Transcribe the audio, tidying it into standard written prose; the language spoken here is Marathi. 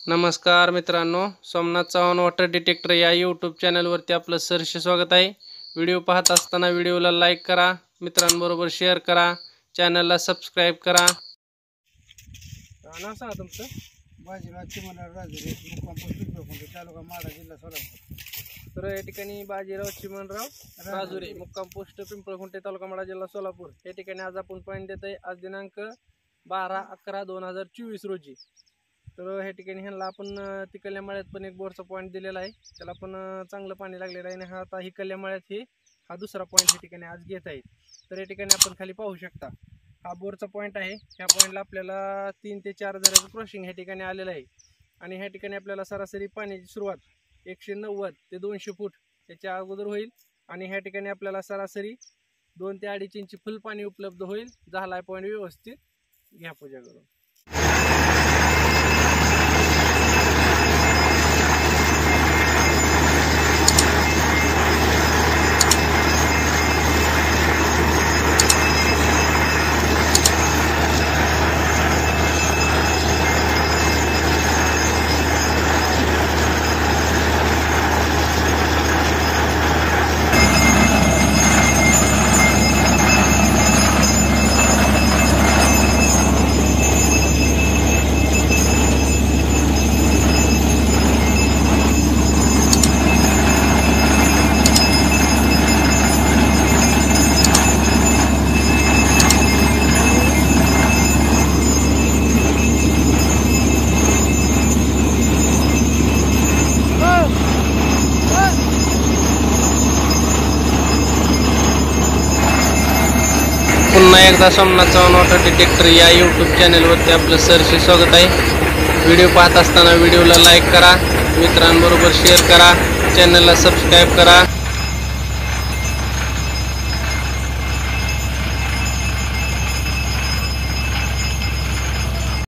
नमस्कार मित्रांनो, सोमनाथ चव्हाण वॉटर डिटेक्टर या यूट्यूब चॅनलवरती आपलं सहर्ष स्वागत आहे। व्हिडिओ पाहत असताना व्हिडिओला लाईक करा, मित्रांबरोबर शेअर करा, चॅनलला सबस्क्राइब करा। नाव सांगा तुमचं? बाजीराव चिमणराव राजुरे, मुक्काम पोस्ट पिंपळखुंटी, तालुका माढा, जिल्हा सोलापूर। तर या ठिकाणी बाजीराव चिमणराव राजुरे, मुक्काम पोस्ट पिंपळखुंटी, तालुका माढा, जिल्हा सोलापूर या ठिकाणी आज आपण पॉईंट देत आहे। आज दिनांक 12/11/2024 रोजी। तर ह्या ठिकाणी ह्यांना आपण तिकडल्या मळ्यात पण एक बोरचा पॉईंट दिलेला आहे, त्याला पण चांगलं पाणी लागलेलं आहे आणि हा आता इकडल्या मळ्यात हा दुसरा पॉईंट ह्या ठिकाणी आज घेत आहे। तर या ठिकाणी आपण खाली पाहू शकता, हा बोरचा पॉईंट आहे। ह्या पॉईंटला आपल्याला 3 ते 4 झऱ्याचं क्रॉसिंग ह्या ठिकाणी आलेलं आहे आणि ह्या ठिकाणी आपल्याला सरासरी पाण्याची सुरुवात 190 ते 200 फूट याच्या अगोदर होईल आणि ह्या ठिकाणी आपल्याला सरासरी 2 ते 2.5 इंच फुल पाणी उपलब्ध होईल। झालाय पॉईंट व्यवस्थित, घ्या पूजा करून। पुन्हा एकदा सोमनाथ चव्हाण वॉटर डिटेक्टर या यूट्यूब चॅनलवरती आपलं सहर्ष स्वागत आहे। व्हिडिओ पाहत असताना व्हिडिओला लाईक करा, मित्रांबरोबर शेअर करा, चॅनलला सबस्क्राइब करा।